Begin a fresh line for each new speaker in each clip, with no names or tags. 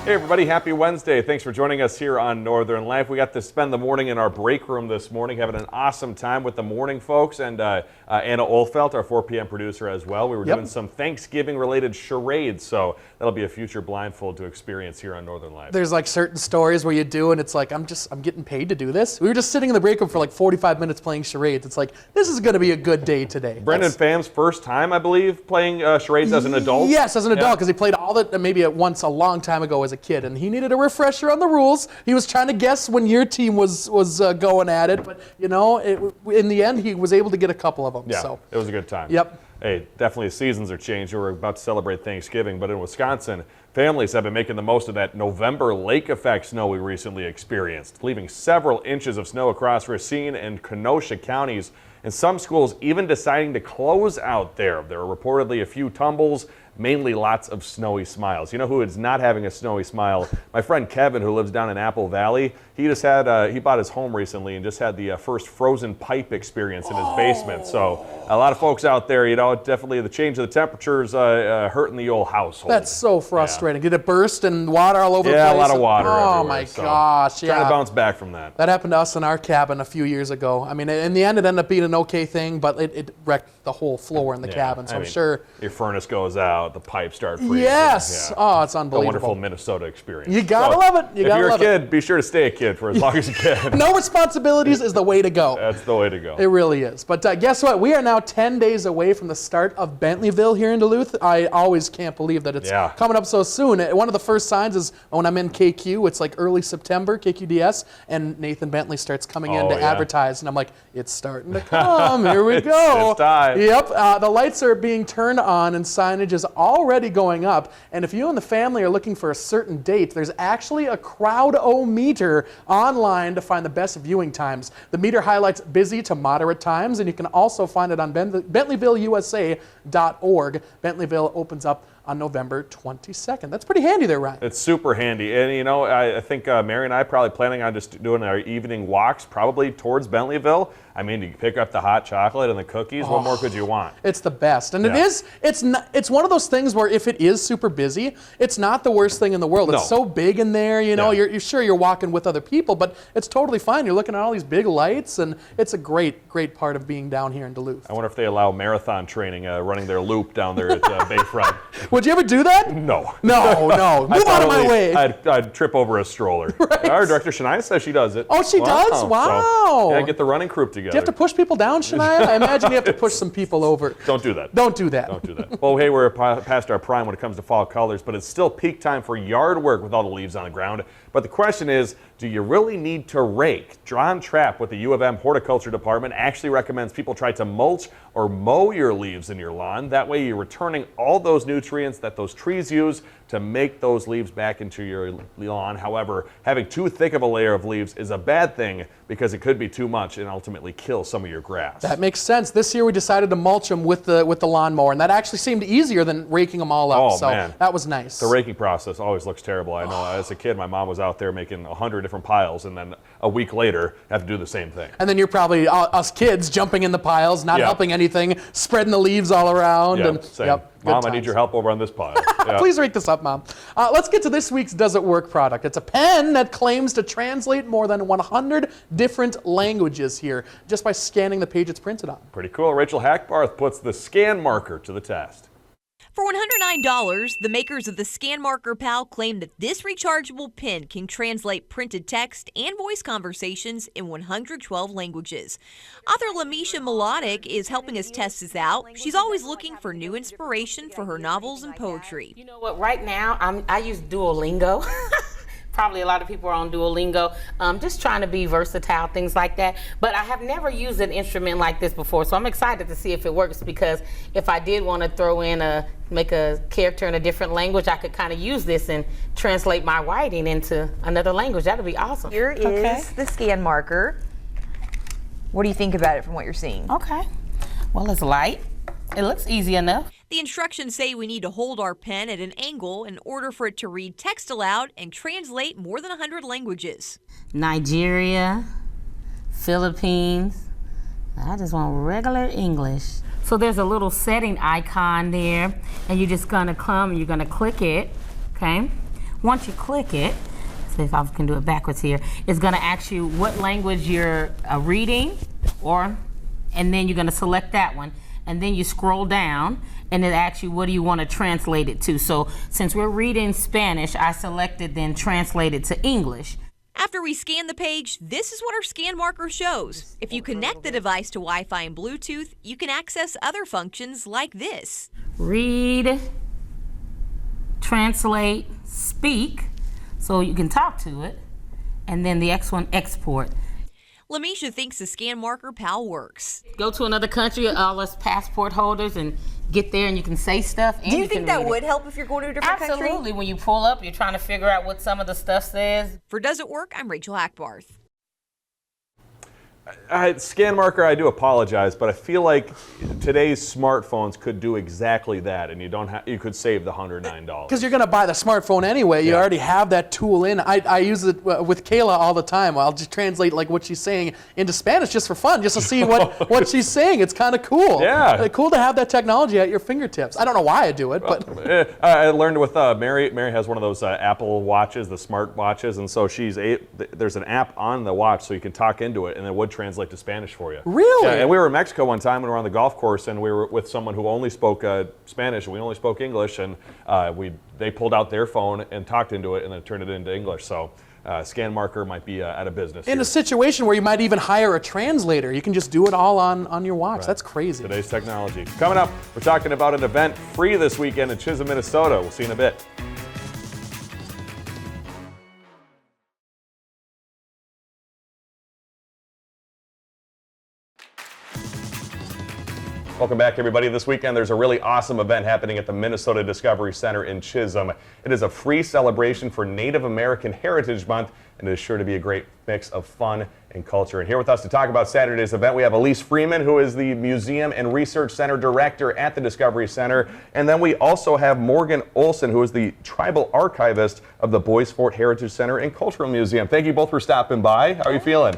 Hey everybody, happy Wednesday. Thanks for joining us here on Northern Life. We got to spend the morning in our break room this morning, having an awesome time with the morning folks, and Anna Olfelt, our 4 p.m. producer as well. We were doing some Thanksgiving-related charades, so that'll be a future blindfold to experience here on Northern Life.
There's like certain stories where you do, and it's like, I'm getting paid to do this. We were just sitting in the break room for like 45 minutes playing charades. It's like, this is going to be a good day today.
Brendan Pham's first time, I believe, playing charades as an adult?
Yes, as an adult, because he played all that maybe at once a long time ago as a kid, and he needed a refresher on the rules. He was trying to guess when your team was going at it, but you know, in the end, he was able to get a couple of them.
Yeah,
so
it was a good time.
Yep.
Hey, definitely the seasons are changed. We're about to celebrate Thanksgiving, but in Wisconsin, families have been making the most of that November lake effect snow we recently experienced, leaving several inches of snow across Racine and Kenosha counties, and some schools even deciding to close out there. There are reportedly a few tumbles, mainly lots of snowy smiles. You know who is not having a snowy smile? My friend Kevin, who lives down in Apple Valley. He just had, he bought his home recently and just had the first frozen pipe experience in his basement. So a lot of folks out there, you know, definitely the change of the temperatures hurting the old household.
That's so frustrating. Did it burst and water all over the place?
Yeah, a lot of water
Oh
everywhere,
my
so
gosh, yeah.
Trying to bounce back from that.
That happened to us in our cabin a few years ago. I mean, in the end, it ended up being an okay thing, but it wrecked the whole floor in the cabin. So I'm sure
your furnace goes out, the pipes start freezing.
Yes.
Yeah.
Oh, it's
A
unbelievable.
wonderful Minnesota experience.
You gotta love it. You
if
gotta
you're
love
a kid, be sure to stay a kid for as long as you can.
No responsibilities is the way to go.
That's the way to go.
It really is. But guess what? We are now 10 days away from the start of Bentleyville here in Duluth. I always can't believe that it's coming up so soon. One of the first signs is when I'm in KQ. It's like early September, KQDS, and Nathan Bentley starts coming in to advertise. And I'm like, it's starting to come. Here we go.
It's time.
Yep. The lights are being turned on and signage is already going up. And if you and the family are looking for a certain date, there's actually a crowd-o-meter online to find the best viewing times. The meter highlights busy to moderate times, and you can also find it on BentleyvilleUSA.org. Bentleyville opens up on November 22nd. That's pretty handy there, Ryan.
It's super handy. And, you know, I think Mary and I are probably planning on just doing our evening walks probably towards Bentleyville. I mean, you pick up the hot chocolate and the cookies. What more could you want?
It's the best. And it's one of those things where if it is super busy, it's not the worst thing in the world. It's so big in there, you know, you're sure you're walking with other people, but it's totally fine. You're looking at all these big lights, and it's a great part of being down here in Duluth.
I wonder if they allow marathon training running their loop down there at Bayfront.
Would you ever do that?
No.
No. Move out of my way.
I'd trip over a stroller. Right. Our director, Shania, says she does it.
Oh, she does? Wow.
So, yeah, get the running group together.
Do you have to push people down, Shania? I imagine you have to push some people over.
Don't do that.
Don't do that.
Don't do that. Well, hey, we're past our prime when it comes to fall colors, but it's still peak time for yard work with all the leaves on the ground. But the question is, do you really need to rake? John Trapp with the U of M Horticulture Department actually recommends people try to mulch or mow your leaves in your lawn. That way you're returning all those nutrients that those trees use to make those leaves back into your lawn. However, having too thick of a layer of leaves is a bad thing because it could be too much and ultimately kill some of your grass.
That makes sense. This year we decided to mulch them with the lawnmower, and that actually seemed easier than raking them all up.
Oh,
so
man.
That was nice.
The raking process always looks terrible. I know as a kid, my mom was out there making 100 different piles, and then a week later have to do the same thing.
And then you're probably us kids jumping in the piles, not helping anything, spreading the leaves all around.
Mom, I need your help over on this pile.
Please rake this up, Mom. Let's get to this week's Does It Work product. It's a pen that claims to translate more than 100 different languages here just by scanning the page it's printed on.
Pretty cool. Rachel Hackbarth puts the scan marker to the test.
For $109, the makers of the Scan Marker Pal claim that this rechargeable pen can translate printed text and voice conversations in 112 languages. Author Lamisha Melodic is helping us test this out. She's always looking for new inspiration for her novels and poetry.
You know what, right now I use Duolingo. Probably a lot of people are on Duolingo, just trying to be versatile, things like that. But I have never used an instrument like this before, so I'm excited to see if it works, because if I did want to throw in make a character in a different language, I could kind of use this and translate my writing into another language. That would be awesome.
Here is the scan marker. What do you think about it from what you're seeing?
Okay. Well, it's light. It looks easy enough.
The instructions say we need to hold our pen at an angle in order for it to read text aloud and translate more than 100 languages.
Nigeria, Philippines. I just want regular English. So there's a little setting icon there, and you're just gonna come and you're gonna click it, okay? Once you click it, see if I can do it backwards here, it's going to ask you what language you're reading, and then you're going to select that one. And then you scroll down, and it asks you what do you want to translate it to. So since we're reading Spanish, I selected then translate it to English.
After we scan the page, this is what our scan marker shows. If you connect the device to Wi-Fi and Bluetooth, you can access other functions like this.
Read, translate, speak, so you can talk to it, and then the next one, export.
Lamisha thinks the Scan Marker Pal works.
Go to another country, all us passport holders, and get there and you can say stuff. And
Do you think that would
it.
help if you're going to a different country?
Absolutely. When you pull up, you're trying to figure out what some of the stuff says.
For Does It Work, I'm Rachel Hackbarth.
Scan Marker, I do apologize, but I feel like today's smartphones could do exactly that, and you could save the $109.
Because you're going to buy the smartphone anyway. You already have that tool in. I use it with Kayla all the time. I'll just translate like what she's saying into Spanish just for fun, just to see what she's saying. It's kind of cool.
Yeah.
Cool to have that technology at your fingertips. I don't know why I do it, but
I learned with Mary. Mary has one of those Apple watches, the smart watches, and so there's an app on the watch so you can talk into it, and it would translate to Spanish for you.
Really?
Yeah, and we were in Mexico one time when we were on the golf course, and we were with someone who only spoke Spanish, and we only spoke English, and they pulled out their phone and talked into it and then turned it into English. So Scan Marker might be out of business
in
here.
a situation where you might even hire a translator, you can just do it all on your watch.
Right.
That's crazy.
Today's technology. Coming up, we're talking about an event free this weekend in Chisholm, Minnesota. We'll see you in a bit. Welcome back, everybody. This weekend, there's a really awesome event happening at the Minnesota Discovery Center in Chisholm. It is a free celebration for Native American Heritage Month, and it is sure to be a great mix of fun and culture. And here with us to talk about Saturday's event, we have Elise Freeman, who is the Museum and Research Center Director at the Discovery Center. And then we also have Morgan Olson, who is the Tribal Archivist of the Bois Forte Heritage Center and Cultural Museum. Thank you both for stopping by. How are you feeling?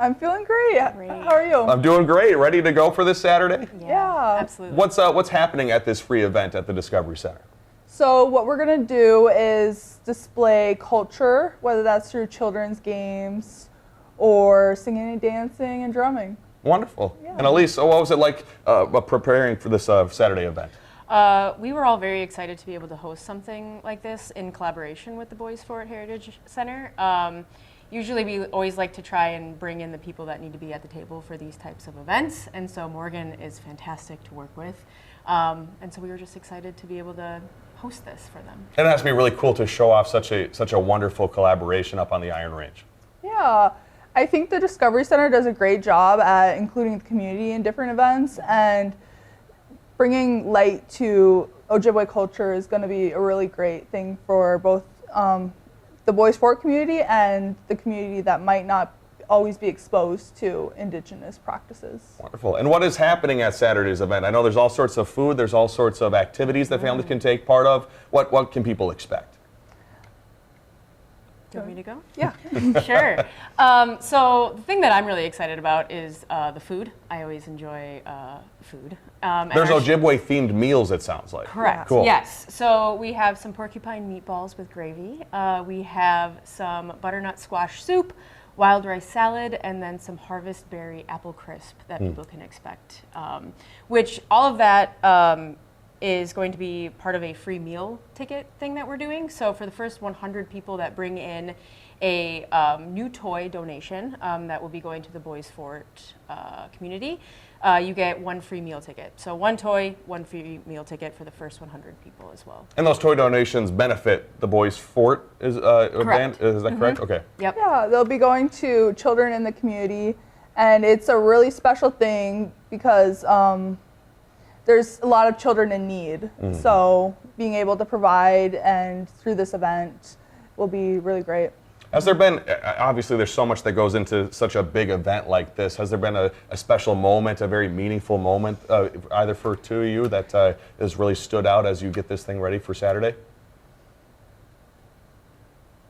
I'm feeling great. How are you?
I'm doing great. Ready to go for this Saturday?
Yeah.
Absolutely.
What's happening at this free event at the Discovery Center?
So what we're going to do is display culture, whether that's through children's games or singing and dancing and drumming.
Wonderful. Yeah. And Elise, what was it like preparing for this Saturday event?
We were all very excited to be able to host something like this in collaboration with the Bois Forte Heritage Center. Usually we always like to try and bring in the people that need to be at the table for these types of events, and so Morgan is fantastic to work with. And so we were just excited to be able to host this for them.
And it has to be really cool to show off such a wonderful collaboration up on the Iron Range.
Yeah. I think the Discovery Center does a great job at including the community in different events, and bringing light to Ojibwe culture is going to be a really great thing for both the Bois Forte community and the community that might not always be exposed to Indigenous practices.
Wonderful. And what is happening at Saturday's event? I know there's all sorts of food, there's all sorts of activities that families can take part of. What can people expect?
Do you want me to go?
Yeah.
Sure. So the thing that I'm really excited about is the food. I always enjoy food.
There's Ojibwe-themed meals, it sounds like.
Correct.
Cool.
Yes. So we have some porcupine meatballs with gravy. We have some butternut squash soup, wild rice salad, and then some harvest berry apple crisp that people can expect. Which all of that is going to be part of a free meal ticket thing that we're doing. So for the first 100 people that bring in a new toy donation that will be going to the Bois Forte community, you get one free meal ticket. So one toy, one free meal ticket for the first 100 people as well.
And those toy donations benefit the Bois Forte band? Is that correct? Okay.
Yep.
Yeah, they'll be going to children in the community, and it's a really special thing because there's a lot of children in need. So being able to provide and through this event will be really great.
Has there been, obviously there's so much that goes into such a big event like this, has there been a special moment, a very meaningful moment, either for two of you that has really stood out as you get this thing ready for Saturday?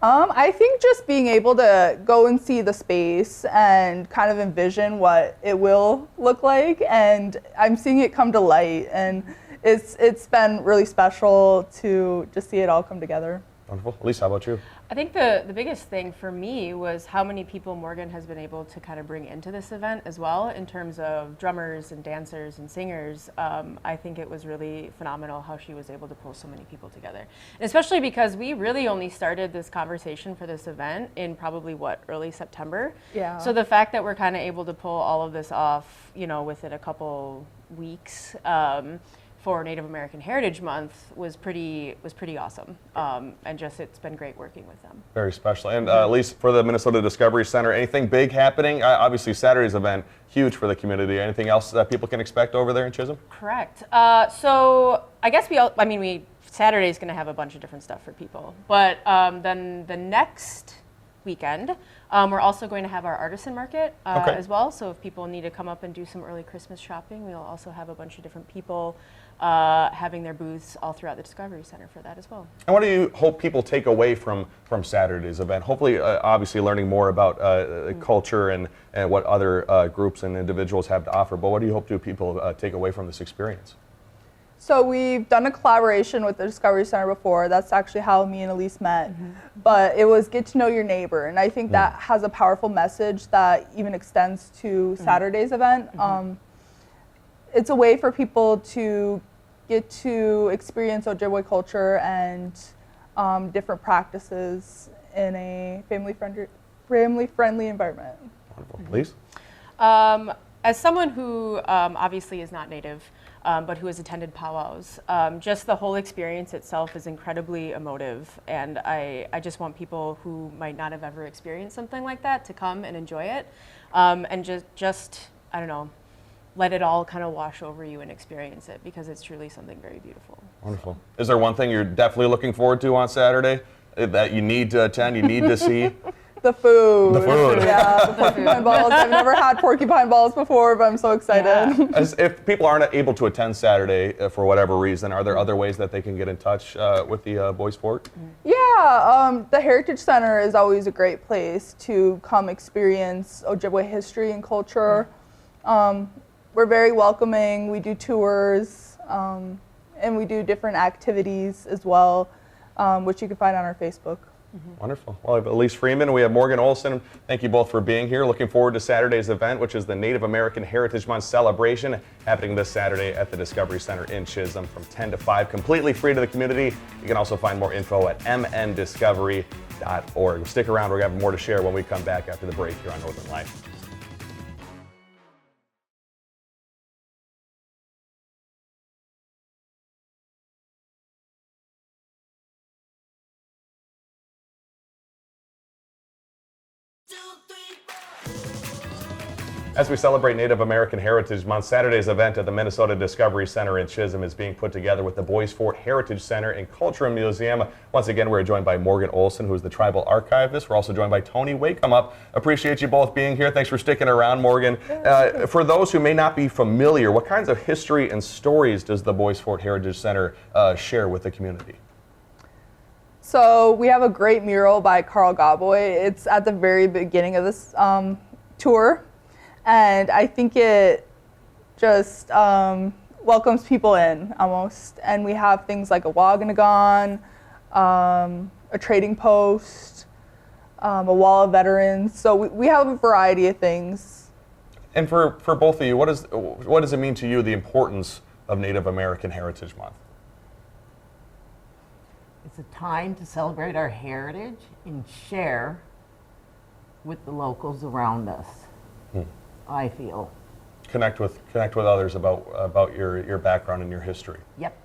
I think just being able to go and see the space and kind of envision what it will look like, and I'm seeing it come to light, and it's been really special to just see it all come together.
Wonderful. Elise, how about you?
I think the biggest thing for me was how many people Morgan has been able to kind of bring into this event as well, in terms of drummers and dancers and singers. I think it was really phenomenal how she was able to pull so many people together. And especially because we really only started this conversation for this event in probably, early September?
Yeah.
So the fact that we're kind of able to pull all of this off, within a couple weeks, for Native American Heritage Month was pretty awesome, and it's been great working with them.
Very special. And at least for the Minnesota Discovery Center, anything big happening? Obviously Saturday's event, huge for the community. Anything else that people can expect over there in Chisholm?
Correct. So I guess Saturday's going to have a bunch of different stuff for people, but then the next weekend, we're also going to have our artisan market as well. So if people need to come up and do some early Christmas shopping, we'll also have a bunch of different people having their booths all throughout the Discovery Center for that as well.
And what do you hope people take away from Saturday's event? Hopefully, obviously learning more about culture and what other groups and individuals have to offer. But what do you hope people take away from this experience?
So we've done a collaboration with the Discovery Center before. That's actually how me and Elise met. But it was get to know your neighbor. And I think that has a powerful message that even extends to Saturday's event. It's a way for people to get to experience Ojibwe culture and different practices in a family-friendly environment.
Wonderful. Elise?
As someone who obviously is not Native, but who has attended powwows, just the whole experience itself is incredibly emotive, and I just want people who might not have ever experienced something like that to come and enjoy it, and just I don't know, let it all kind of wash over you and experience it, because it's truly something very beautiful.
Wonderful. Is there one thing you're definitely looking forward to on Saturday that you need to attend, you need to see?
The food.
The food.
Yeah, the porcupine balls. I've never had porcupine balls before, but I'm so excited.
Yeah. If people aren't able to attend Saturday for whatever reason, are there other ways that they can get in touch with the Boys Fort?
Yeah, the Heritage Center is always a great place to come experience Ojibwe history and culture. We're very welcoming. We do tours, and we do different activities as well, which you can find on our Facebook.
Wonderful. Well, we have Elise Freeman, we have Morgan Olson. Thank you both for being here. Looking forward to Saturday's event, which is the Native American Heritage Month celebration, happening this Saturday at the Discovery Center in Chisholm from 10 to 5, completely free to the community. You can also find more info at mndiscovery.org. Stick around, we're going to have more to share when we come back after the break here on Northern Life. As we celebrate Native American Heritage Month, Saturday's event at the Minnesota Discovery Center in Chisholm is being put together with the Boys Fort Heritage Center and Culture Museum. Once again, we're joined by Morgan Olson, who is the tribal archivist. We're also joined by Tony Wakeup. Appreciate you both being here. Thanks for sticking around, Morgan. For those who may not be familiar, what kinds of history and stories does the Boys Fort Heritage Center share with the community?
So we have a great mural by Carl Gaboy. It's at the very beginning of this tour. And I think it just welcomes people in almost. And we have things like a Wagonagon, a trading post, a wall of veterans. So we have a variety of things.
And for both of you, what does it mean to you, the importance of Native American Heritage Month?
It's a time to celebrate our heritage and share with the locals around us. I feel.
Connect with others about your background and your history.
Yep.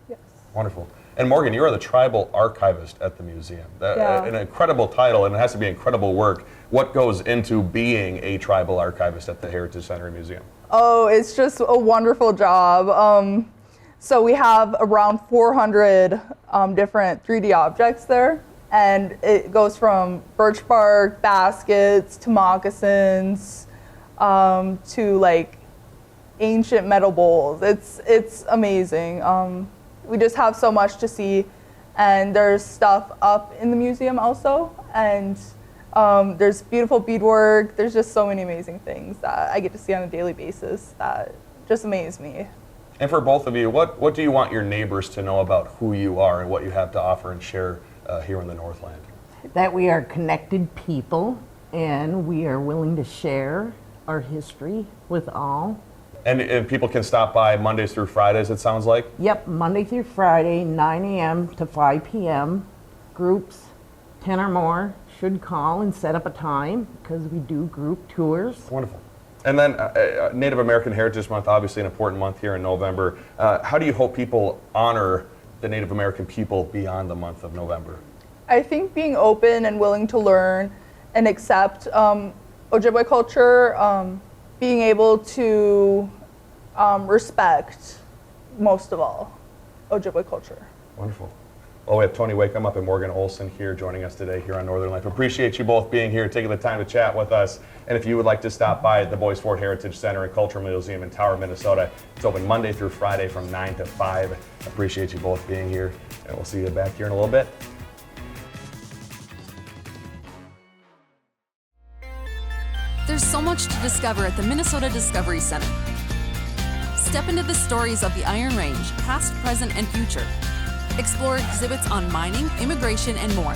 Yes.
Wonderful. And Morgan, you are the tribal archivist at the museum. An incredible title, and it has to be incredible work. What goes into being a tribal archivist at the Heritage Center and Museum?
Oh, it's just a wonderful job. So we have around 400 different 3D objects there. And it goes from birch bark baskets to moccasins, to like ancient metal bowls. It's amazing. We just have so much to see, and there's stuff up in the museum also, and there's beautiful beadwork. There's just so many amazing things that I get to see on a daily basis that just amaze me.
And for both of you, what do you want your neighbors to know about who you are and what you have to offer and share here in the Northland?
That we are connected people and we are willing to share our history with all.
And people can stop by Mondays through Fridays, it sounds like?
Yep, Monday through Friday, 9 a.m. to 5 p.m. Groups, 10 or more, should call and set up a time because we do group tours.
Wonderful. And then Native American Heritage Month, obviously an important month here in November. How do you hope people honor the Native American people beyond the month of November?
I think being open and willing to learn and accept Ojibwe culture, being able to respect, most of all, Ojibwe culture.
Wonderful. Well, we have Tony Wakeham up and Morgan Olson here joining us today here on Northern Life. Appreciate you both being here, taking the time to chat with us. And if you would like to stop by the Boys Fort Heritage Center and Cultural Museum in Tower, Minnesota, it's open Monday through Friday from 9 to 5. Appreciate you both being here, and we'll see you back here in a little bit.
There's so much to discover at the Minnesota Discovery Center. Step into the stories of the Iron Range, past, present, and future. Explore exhibits on mining, immigration, and more.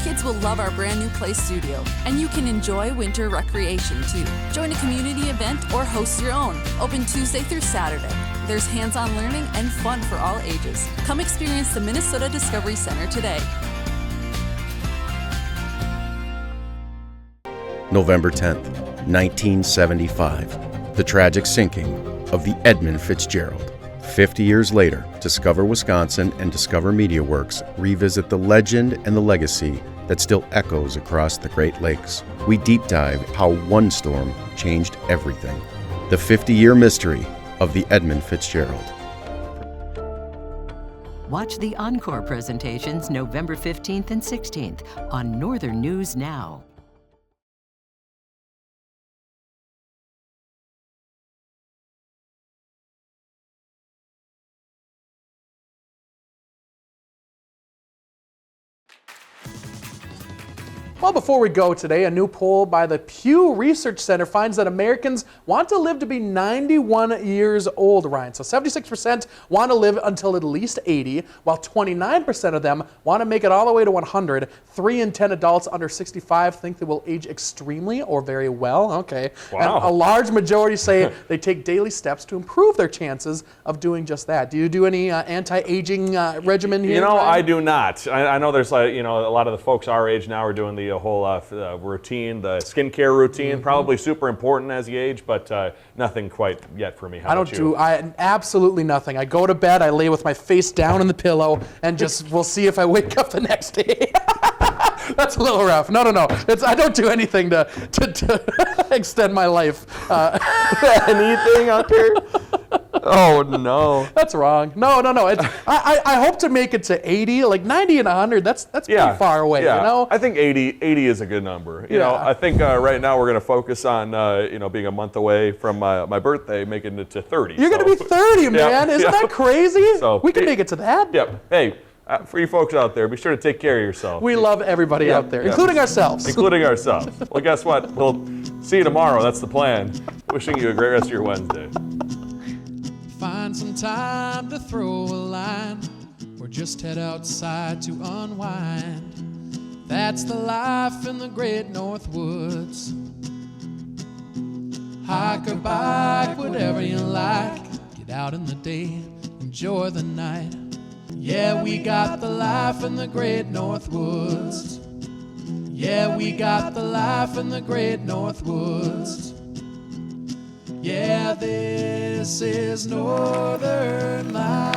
Kids will love our brand new play studio, and you can enjoy winter recreation too. Join a community event or host your own. Open Tuesday through Saturday. There's hands-on learning and fun for all ages. Come experience the Minnesota Discovery Center today.
November 10th, 1975, the tragic sinking of the Edmund Fitzgerald. 50 years later, Discover Wisconsin and Discover Media Works revisit the legend and the legacy that still echoes across the Great Lakes. We deep dive how one storm changed everything. The 50-year mystery of the Edmund Fitzgerald.
Watch the encore presentations November 15th and 16th on Northern News Now.
Well, before we go today, a new poll by the Pew Research Center finds that Americans want to live to be 91 years old, Ryan. So 76% want to live until at least 80, while 29% of them want to make it all the way to 100. 3 in 10 adults under 65 think they will age extremely or very well. Okay.
Wow.
And a large majority say they take daily steps to improve their chances of doing just that. Do you do any anti-aging regimen here?
You know,
Ryan?
I do not. I know there's a lot of the folks our age now are doing the whole routine, the skincare routine, probably super important as you age, but nothing quite yet for me. How about you?
Absolutely nothing. I go to bed, I lay with my face down in the pillow, and just we'll see if I wake up the next day. That's a little rough. No. I don't do anything to extend my life.
Anything out there? Oh, no.
That's wrong. No. I hope to make it to 80, like 90 and 100. That's pretty far away,
yeah.
you know?
I think 80 is a good number. You know, I think right now we're going to focus on, being a month away from my birthday, making it to 30.
You're going to be 30, man. Isn't that crazy?
So,
we can make it to that.
Yep. Hey, for you folks out there, be sure to take care of yourself.
We love everybody out there, including ourselves.
Including ourselves. Well, guess what? We'll see you tomorrow. That's the plan. Wishing you a great rest of your Wednesday.
Find some time to throw a line, or just head outside to unwind. That's the life in the great North Woods. Hike or bike, whatever you like. Get out in the day, enjoy the night. Yeah, we got the life in the great North Woods. Yeah, we got the life in the great North Woods. Yeah, this is Northern Life.